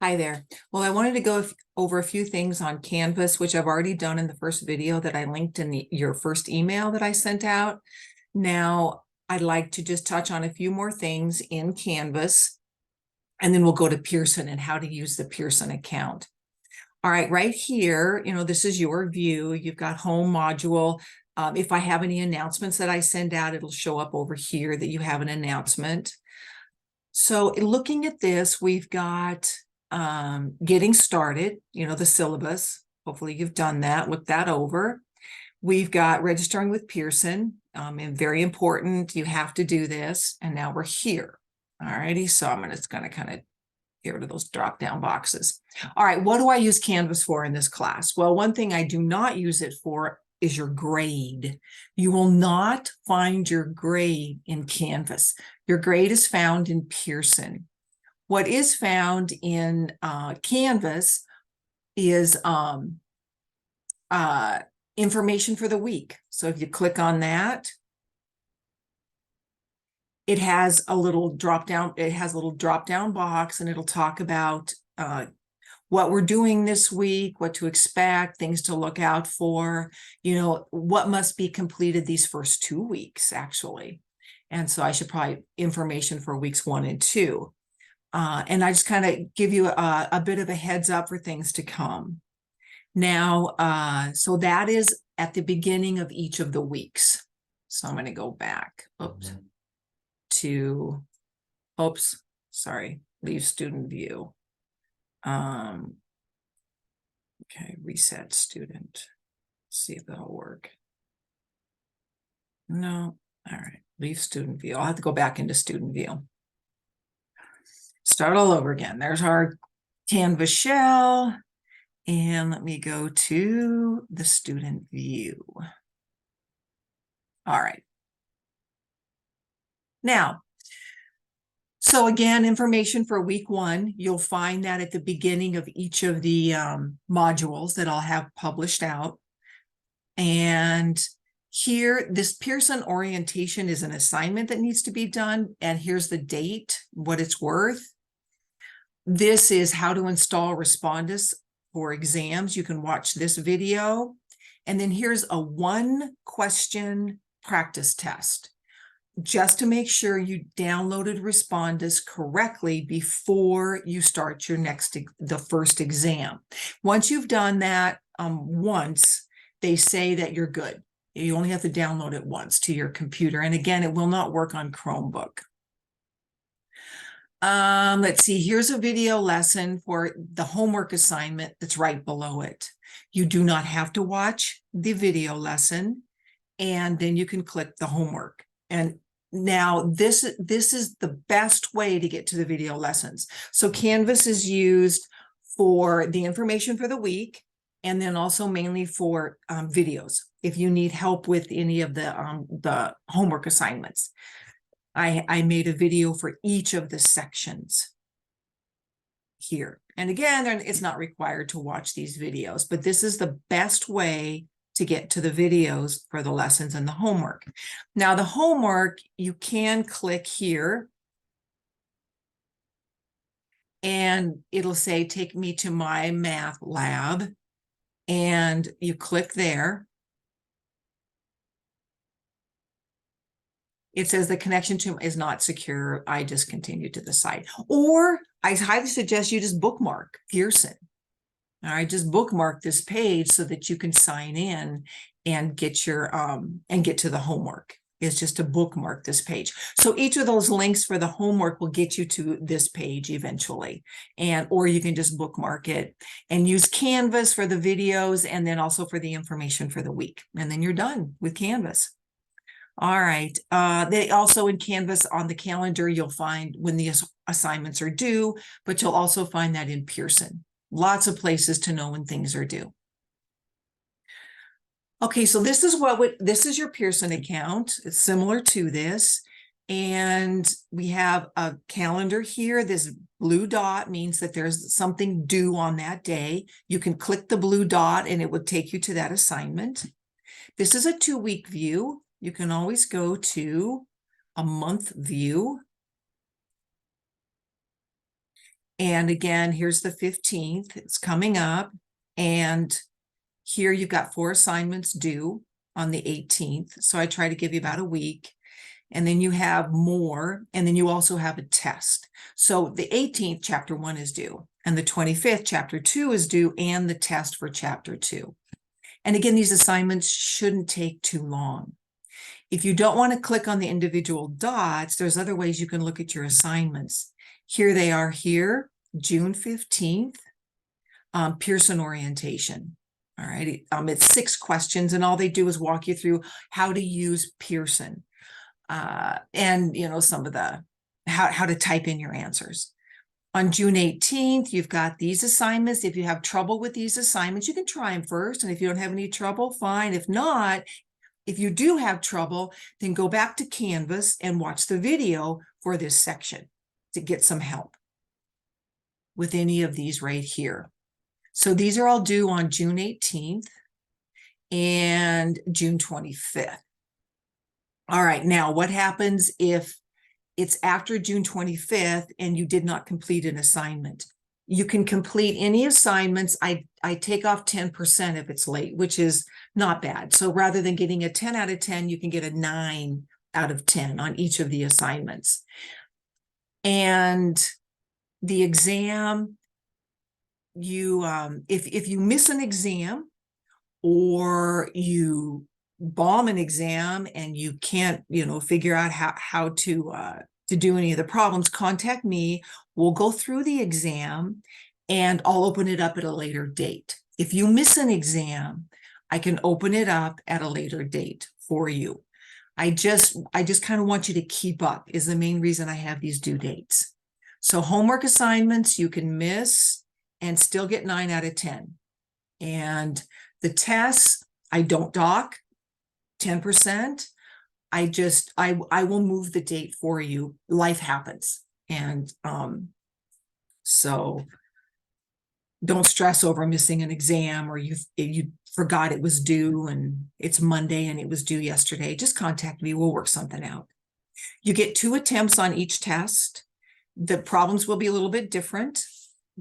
Hi there. Well, I wanted to go over a few things on Canvas, which I've already done in the first video that I linked in your first email that I sent out. Now, I'd like to just touch on a few more things in Canvas, and then we'll go to Pearson and how to use the Pearson account. All right, right here, this is your view. You've got home module. If I have any announcements that I send out, it'll show up over here that you have an announcement. So looking at this, we've got getting started, the syllabus. Hopefully you've done that, look that over. We've got registering with Pearson, and very important, you have to do this. And now we're here. All righty, so I'm just gonna kind of get rid of those drop down boxes. All right, what do I use Canvas for in this class? Well, one thing I do not use it for is your grade. You will not find your grade in Canvas. Your grade is found in Pearson. What is found in Canvas is information for the week. So if you click on that, it has a little drop down box, and it'll talk about what we're doing this week, what to expect, things to look out for, what must be completed these first 2 weeks, actually. And so I should probably information for weeks 1 and 2. And I just kind of give you a bit of a heads up for things to come. Now, so that is at the beginning of each of the weeks. So I'm going to go back to, leave student view. Okay, reset student. See if that'll work. No, all right, leave student view. I'll have to go back into student view. Start all over again. There's our Canvas shell. And let me go to the student view. All right. Now, so again, information for week 1, you'll find that at the beginning of each of the modules that I'll have published out. And here, this Pearson orientation is an assignment that needs to be done. And here's the date, what it's worth. This is how to install Respondus for exams. You can watch this video. And then here's a 1-question practice test, just to make sure you downloaded Respondus correctly before you start the first exam. Once you've done that once, they say that you're good. You only have to download it once to your computer. And again, it will not work on Chromebook. Let's see, here's a video lesson for the homework assignment that's right below it. You do not have to watch the video lesson, and then you can click the homework. And now this is the best way to get to the video lessons. So Canvas is used for the information for the week, and then also mainly for videos, if you need help with any of the homework assignments. I made a video for each of the sections here. And again, it's not required to watch these videos, but this is the best way to get to the videos for the lessons and the homework. Now, the homework, you can click here and it'll say, take me to MyLabMath, and you click there. It says the connection to is not secure. I just continue to the site. Or I highly suggest you just bookmark Pearson. All right, just bookmark this page so that you can sign in and get your and get to the homework. It's just to bookmark this page. So each of those links for the homework will get you to this page eventually. Or you can just bookmark it and use Canvas for the videos, and then also for the information for the week. And then you're done with Canvas. All right. They also in Canvas on the calendar, you'll find when the assignments are due, but you'll also find that in Pearson. Lots of places to know when things are due. Okay, so this is your Pearson account. It's similar to this. And we have a calendar here. This blue dot means that there's something due on that day. You can click the blue dot and it would take you to that assignment. This is a 2-week view. You can always go to a month view. And again, here's the 15th, it's coming up. And here you've got 4 assignments due on the 18th. So I try to give you about a week. And then you have more, and then you also have a test. So the 18th, chapter 1 is due, and the 25th, chapter 2 is due, and the test for chapter 2. And again, these assignments shouldn't take too long. If you don't want to click on the individual dots, there's other ways you can look at your assignments. Here they are here, June 15th, Pearson orientation. All right, it's 6 questions, and all they do is walk you through how to use Pearson. And some of the how to type in your answers. On June 18th, you've got these assignments. If you have trouble with these assignments, you can try them first. And if you don't have any trouble, fine. If not, if you do have trouble, then go back to Canvas and watch the video for this section to get some help with any of these right here. So these are all due on June 18th and June 25th. All right, now what happens if it's after June 25th and you did not complete an assignment? You can complete any assignments. I take off 10% if it's late, which is not bad. So rather than getting a 10 out of 10, you can get a 9 out of 10 on each of the assignments. And the exam, if you miss an exam or you bomb an exam and you can't, figure out how to do any of the problems, contact me. We'll go through the exam and I'll open it up at a later date. If you miss an exam, I can open it up at a later date for you. I just kind of want you to keep up is the main reason I have these due dates. So homework assignments, you can miss and still get 9 out of 10. And the tests, I don't dock 10%. I will move the date for you. Life happens. And so don't stress over missing an exam or you forgot it was due and it's Monday and it was due yesterday. Just contact me. We'll work something out. You get 2 attempts on each test. The problems will be a little bit different,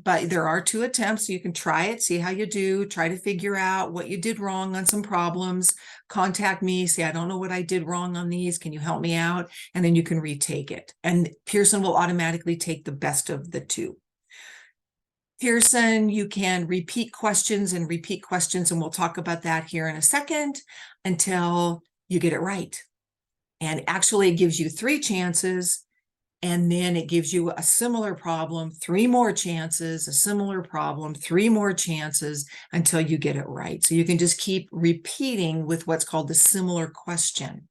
but there are 2 attempts. So you can try it, see how you do, try to figure out what you did wrong on some problems. Contact me, say, I don't know what I did wrong on these. Can you help me out? And then you can retake it. And Pearson will automatically take the best of the 2. Pearson, you can repeat questions, and we'll talk about that here in a second until you get it right. And actually, it gives you 3 chances. And then it gives you a similar problem, 3 more chances, a similar problem, 3 more chances until you get it right. So you can just keep repeating with what's called the similar question.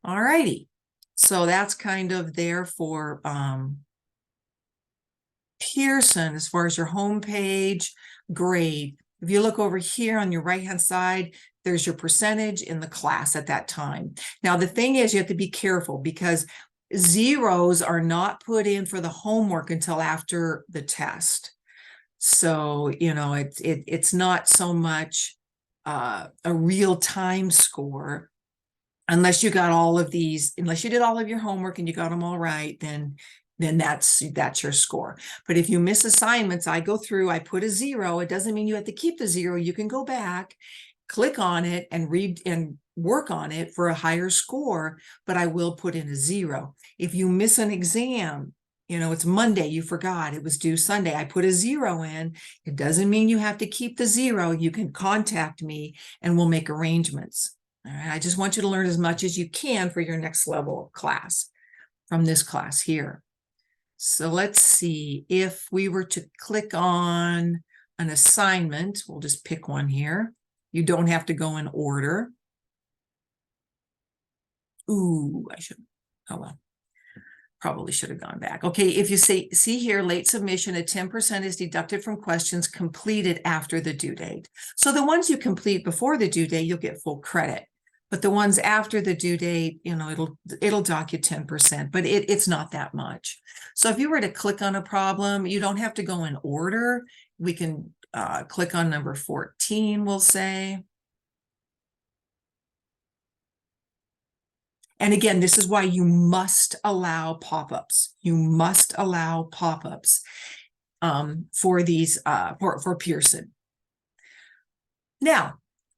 All righty. So that's kind of there for Pearson as far as your homepage grade. If you look over here on your right-hand side, there's your percentage in the class at that time. Now, the thing is, you have to be careful because zeros are not put in for the homework until after the test. So, it's not so much a real-time score unless you got all of these, unless you did all of your homework and you got them all right, then that's your score. But if you miss assignments, I go through, I put a 0. It doesn't mean you have to keep the 0. You can go back, click on it and read and work on it for a higher score, but I will put in a 0. If you miss an exam, it's Monday, you forgot it was due Sunday, I put a 0 in. It doesn't mean you have to keep the 0. You can contact me and we'll make arrangements. All right, I just want you to learn as much as you can for your next level of class from this class here. So let's see, if we were to click on an assignment, we'll just pick one here. You don't have to go in order. Ooh, oh well, probably should have gone back. Okay, if you see here, late submission, a 10% is deducted from questions completed after the due date. So the ones you complete before the due date, you'll get full credit. But the ones after the due date, it'll dock you 10%, but it's not that much. So if you were to click on a problem, you don't have to go in order. We can click on number 14, we'll say. And again, this is why you must allow pop-ups. You must allow pop-ups for these for Pearson. Now,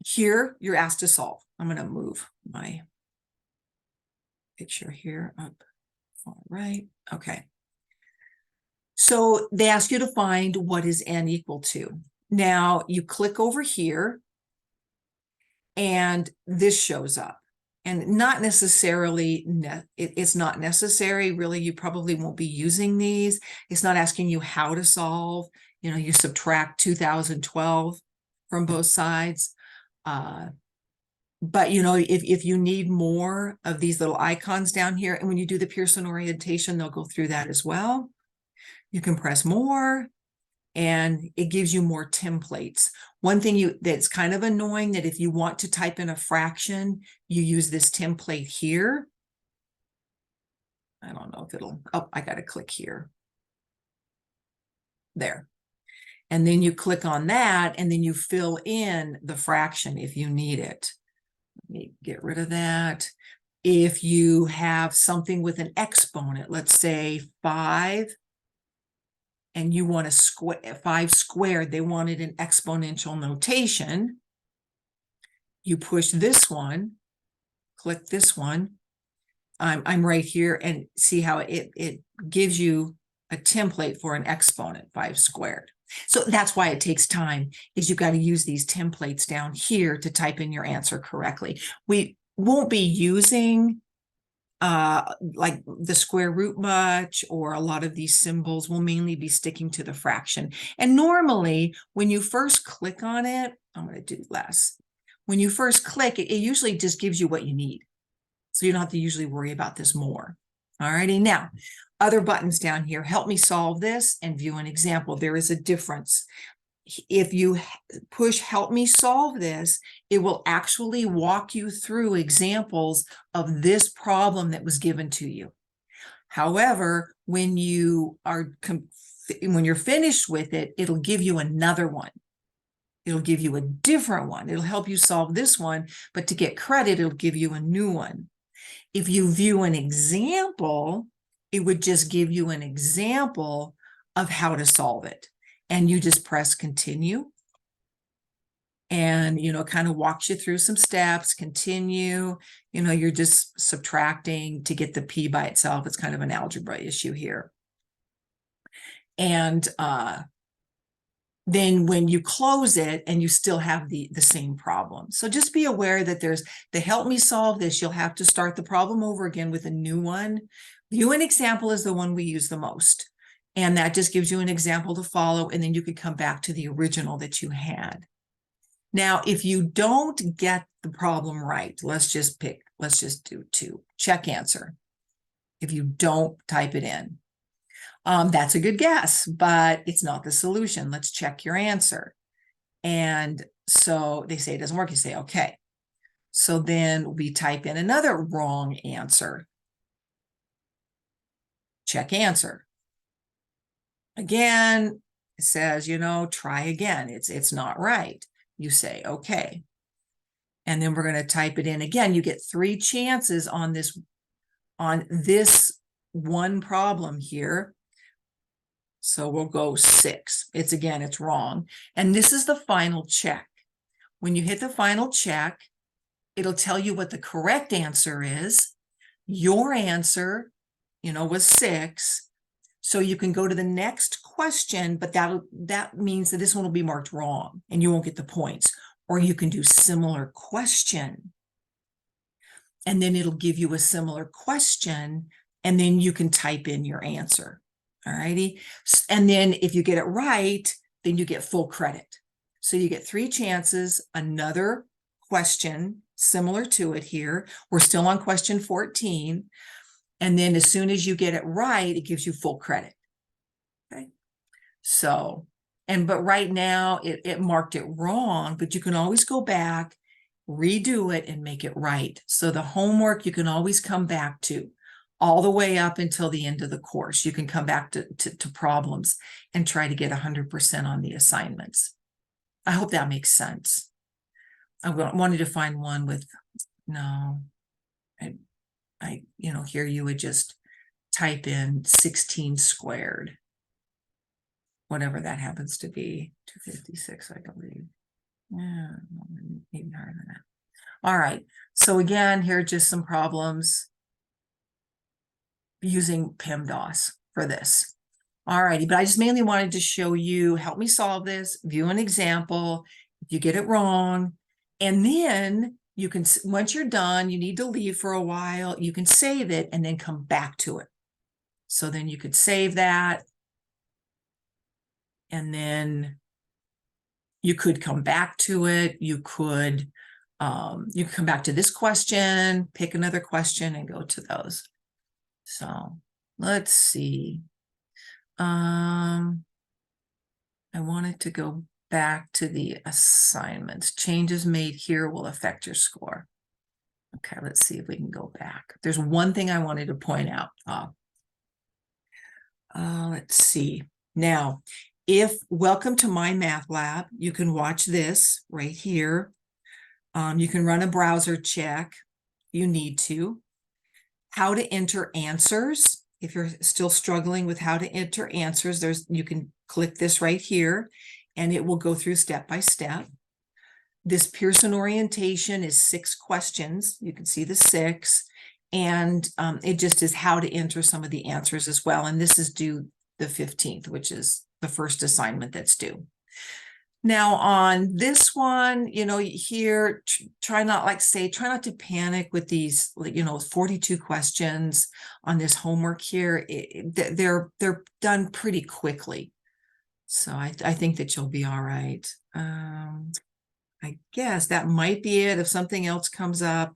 here you're asked to solve. I'm going to move my picture here up. All right. Okay. So they ask you to find what is n equal to. Now you click over here and this shows up. And not necessarily, it's not necessary, really, you probably won't be using these. It's not asking you how to solve. You know, you subtract 2012 from both sides. But, you know, if you need more of these little icons down here, and when you do the Pearson orientation, they'll go through that as well. You can press more, and it gives you more templates. One thing that's kind of annoying, that if you want to type in a fraction, you use this template here. I don't know if it'll, oh, I got to click here. There. And then you click on that, and then you fill in the fraction if you need it. Let me get rid of that. If you have something with an exponent, let's say 5, and you want to 5 squared, they wanted an exponential notation. You push this one, click this one. I'm right here, and see how it gives you a template for an exponent, 5 squared. So that's why it takes time, is you've got to use these templates down here to type in your answer correctly. We won't be using like the square root much, or a lot of these symbols. Will mainly be sticking to the fraction. And normally when you first click on it, I'm going to do less. When you first click, it usually just gives you what you need. So you don't have to usually worry about this more. Alrighty, now, other buttons down here, help me solve this and view an example. There is a difference. If you push help me solve this, it will actually walk you through examples of this problem that was given to you. However, when you're finished with it, it'll give you another one. It'll give you a different one. It'll help you solve this one, but to get credit, it'll give you a new one. If you view an example, it would just give you an example of how to solve it. And you just press continue. And, you know, kind of walks you through some steps, continue. You know, you're just subtracting to get the p by itself. It's kind of an algebra issue here. And then when you close it, and you still have the same problem. So just be aware that there's the help me solve this. You'll have to start the problem over again with a new one. View an example is the one we use the most. And that just gives you an example to follow. And then you could come back to the original that you had. Now, if you don't get the problem right, let's just do 2. Check answer. If you don't type it in. That's a good guess, but it's not the solution. Let's check your answer. And so they say it doesn't work. You say, okay. So then we type in another wrong answer. Check answer. Again, it says, you know, try again. It's not right. You say, okay. And then we're going to type it in again. You get 3 chances on this one problem here. So we'll go 6. It's wrong. And this is the final check. When you hit the final check, it'll tell you what the correct answer is. Your answer, you know, was 6. So you can go to the next question, but that means that this one will be marked wrong and you won't get the points. Or you can do similar question. And then it'll give you a similar question, and then you can type in your answer. All righty. And then if you get it right, then you get full credit. So you get 3 chances, another question similar to it here. We're still on question 14. And then as soon as you get it right, it gives you full credit. Okay. So, but right now it marked it wrong, but you can always go back, redo it, and make it right. So the homework you can always come back to. All the way up until the end of the course. You can come back to problems and try to get 100% on the assignments. I hope that makes sense. I wanted to find one with, no, here you would just type in 16 squared, whatever that happens to be, 256, I believe. Yeah, maybe higher than that. All right, so again, here are just some problems using PEMDAS for this. All righty, but I just mainly wanted to show you, help me solve this, view an example, if you get it wrong, and then you can, once you're done, you need to leave for a while, you can save it and then come back to it. So then you could save that, and then you could come back to it. You could come back to this question, pick another question, and go to those. So let's see. I wanted to go back to the assignments. Changes made here will affect your score. Okay, let's see if we can go back. There's one thing I wanted to point out. Let's see. Now, welcome to MyLabMath, you can watch this right here. You can run a browser check. You need to. How to enter answers. If you're still struggling with how to enter answers, you can click this right here, and it will go through step by step. This Pearson orientation is 6 questions. You can see the 6, and it just is how to enter some of the answers as well. And this is due the 15th, which is the first assignment that's due. Now on this one, here, try not to panic with these, 42 questions on this homework here. They're done pretty quickly. So I think that you'll be all right. I guess that might be it. If something else comes up,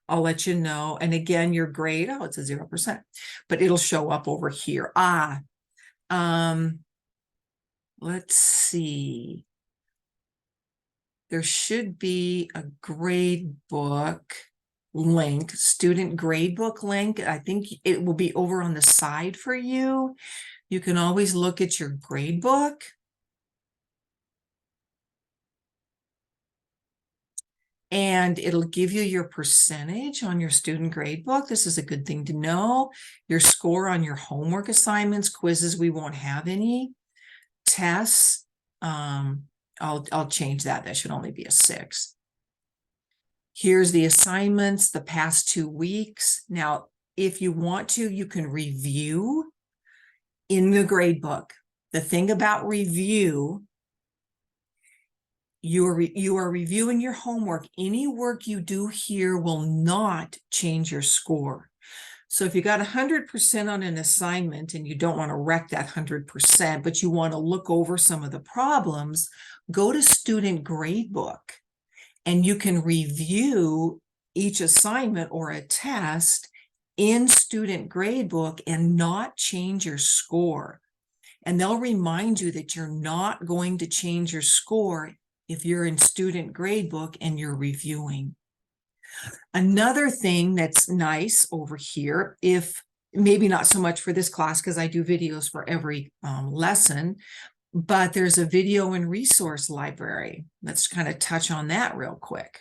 I'll let you know. And again, your grade, it's a 0%, but it'll show up over here. Let's see. There should be a grade book link, student grade book link. I think it will be over on the side for you. You can always look at your grade book. And it'll give you your percentage on your student grade book. This is a good thing to know. Your score on your homework assignments, quizzes, we won't have any. Tests, I'll change that. That should only be a 6. Here's the assignments, the past 2 weeks. Now, if you want to, you can review in the grade book. The thing about review, you are reviewing your homework. Any work you do here will not change your score. So if you got 100% on an assignment and you don't want to wreck that 100%, but you want to look over some of the problems, go to student grade book, and you can review each assignment or a test in student grade book and not change your score. And they'll remind you that you're not going to change your score if you're in student grade book and you're reviewing. Another thing that's nice over here, if maybe not so much for this class because I do videos for every lesson, but there's a video and resource library. Let's kind of touch on that real quick.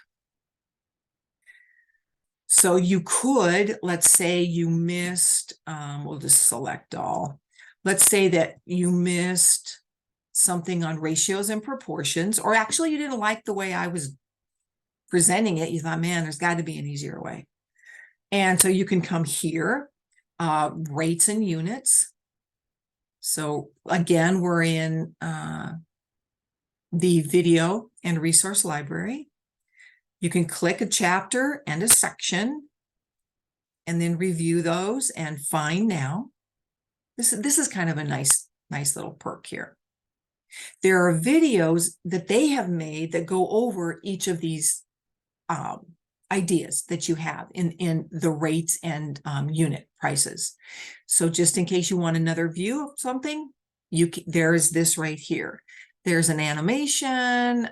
So you could, let's say you missed, we'll just select all. Let's say that you missed something on ratios and proportions, or actually you didn't like the way I was presenting it. You thought, man, there's got to be an easier way. And so you can come here, rates and units. So again, we're in the video and resource library. You can click a chapter and a section and then review those and find now. This is kind of a nice little perk here. There are videos that they have made that go over each of these ideas that you have in the rates and unit prices. So just in case you want another view of something, there is this right here. There's an animation,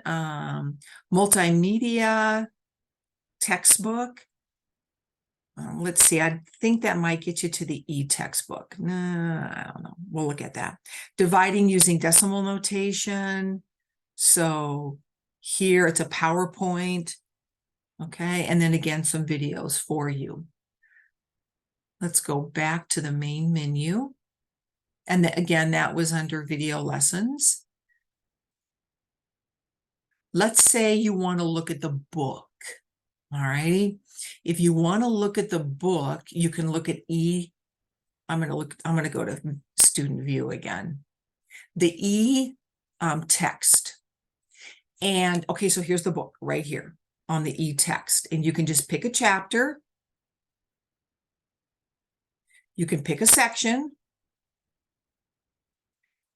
multimedia, textbook. Let's see, I think that might get you to the e-textbook. No, I don't know. We'll look at that. Dividing using decimal notation. So here it's a PowerPoint. Okay, and then again, some videos for you. Let's go back to the main menu. And again, that was under video lessons. Let's say you want to look at the book. All righty. If you want to look at the book, you can look at I'm going to go to student view again. The text. And okay, so here's the book right here on the text. And you can just pick a chapter. You can pick a section.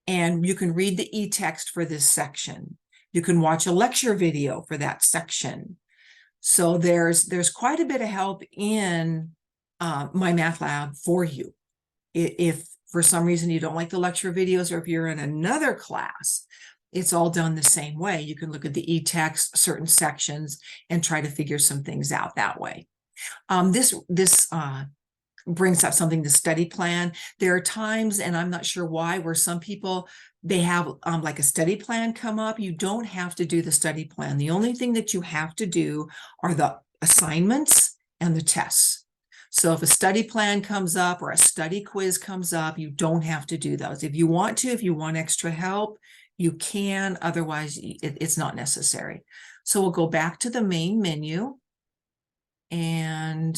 And you can read the text for this section. You can watch a lecture video for that section. So there's quite a bit of help in MyMathLab for you. If for some reason you don't like the lecture videos, or if you're in another class, it's all done the same way. You can look at the text, certain sections, and try to figure some things out that way. This brings up something, the study plan. There are times, and I'm not sure why, where some people, they have like a study plan come up. You don't have to do the study plan. The only thing that you have to do are the assignments and the tests. So if a study plan comes up or a study quiz comes up, you don't have to do those. If you want to, if you want extra help, you can. Otherwise, it's not necessary. So we'll go back to the main menu, and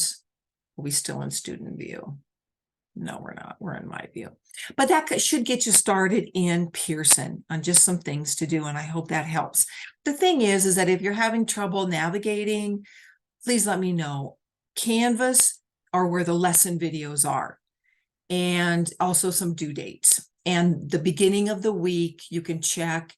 are we still in student view? No, we're not. We're in my view. But that should get you started in Pearson on just some things to do, and I hope that helps. The thing is that if you're having trouble navigating, please let me know. Canvas are where the lesson videos are, and also some due dates. And the beginning of the week, you can check,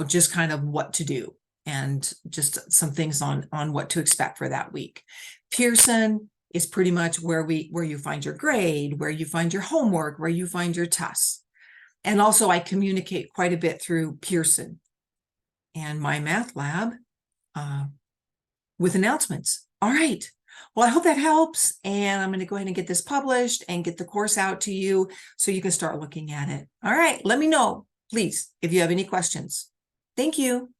just kind of what to do, and just some things on what to expect for that week. Pearson is pretty much where you find your grade, where you find your homework, where you find your tests. And also I communicate quite a bit through Pearson and MyMathLab with announcements. All right. Well, I hope that helps. And I'm going to go ahead and get this published and get the course out to you so you can start looking at it. All right. Let me know, please, if you have any questions. Thank you.